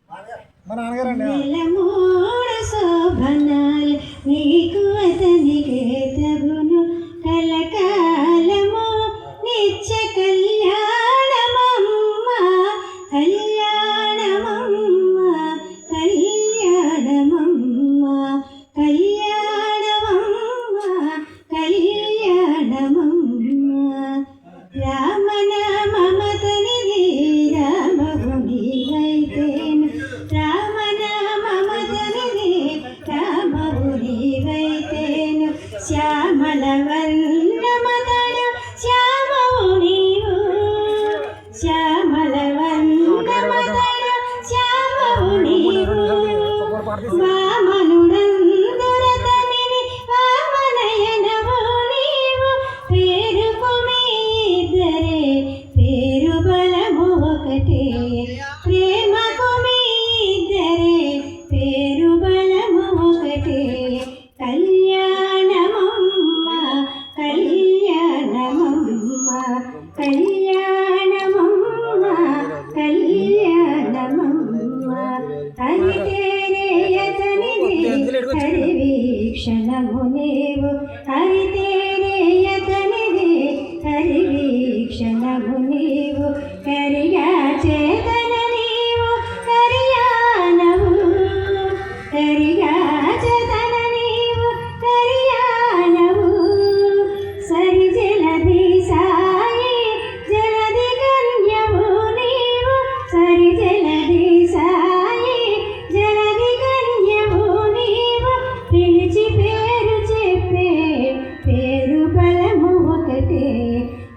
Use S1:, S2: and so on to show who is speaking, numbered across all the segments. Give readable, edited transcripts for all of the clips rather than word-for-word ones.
S1: మా నాన్నగారండి.
S2: శోభనాలు నీకు అతనికి తగును కలకాలము నిత్య కళ్యాణమమ్మ కళ్యాణమమ్మ కళ్యాణమమ్మ కళ్యాణమమ్మ కళ్యాణమమ్మ రామన మమతనిది రామభుని వైతేను రామన మమతనిది రామభుని వైతేను శ్యామల వర్ణమతడు శ్యామవు నీవు శ్యామల వర్ణమతడు శ్యామవు నీవు వామనుడందురతనిని వామనయనవు నీవు పేరుకు మీద్దరే పేరు బలము ఒకటే ప్రేమకు మీద్దరే పేరు బలము ఒకటే కళ్యాణమమ్మ కళ్యాణమమ్మ కళ్యాణమమ్మ కళ్యాణమమ్మ హరితేరేయతనిది హరివీక్షణము నీవు హరితేరేయతనిది హరివీక్షణము నీవు కరియా చేతన నీవు కరియానవు కరియా చేతన నీవు కరియానవు సరి జలది సాయి జలది కన్యవు నీవు సరి జలది సాయి జలది కన్యవు నీవు పిలిచి పేరు చెప్పే పేరు బలము ఒకటే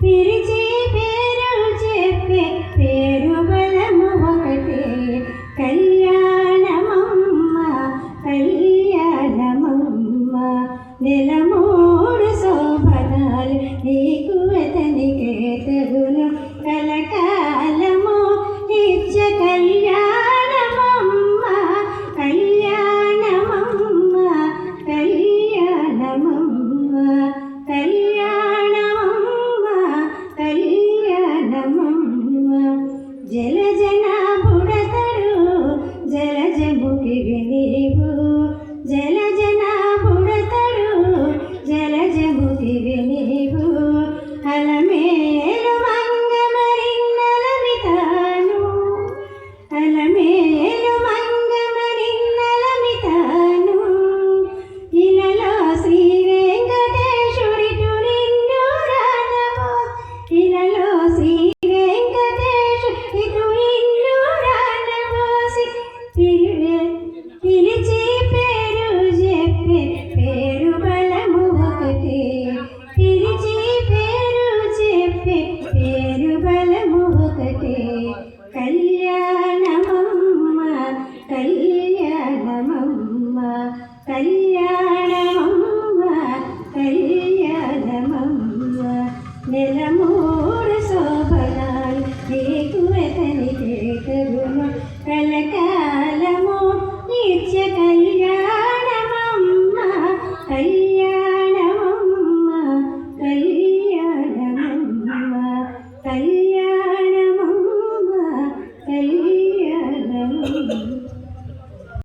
S2: పిలిచి పేరు చెప్పే పేరు బలము ఒకటే కళ్యాణమమ్మ కళ్యాణమమ్మ నెలమూడు శోభనాలు నీకు అతనికి తగును కలకాలము నిత్య కళ్యాణమమ్మ కళ్యాణమమ్మ కళ్యాణమమ్మ కళ్యాణమమ్మ కళ్యాణమమ్మ జలజన బుడతరు జలజముఖివి నీవు జలజన బుడతరు జలజముఖివి నీవు అలమేలు మంగమరిన్నలమితాను అలమేలు మంగమరిన్నలమితాను ఇలలో శ్రీ వెంకటేశ్వరిటు నిన్ను రానవో ఇలలో శ్రీ వెంకటేశ్వరిటు నిన్ను రానవోసి పిలిచి పేరు చెప్పే పేరు బలము ఒకటే పిలిచి పేరు చెప్పే పేరు బలము ఒకటే కళ్యాణమమ్మ కళ్యాణమమ్మ కళ్యాణమమ్మ కళ్యాణమమ్మ నెలమూడు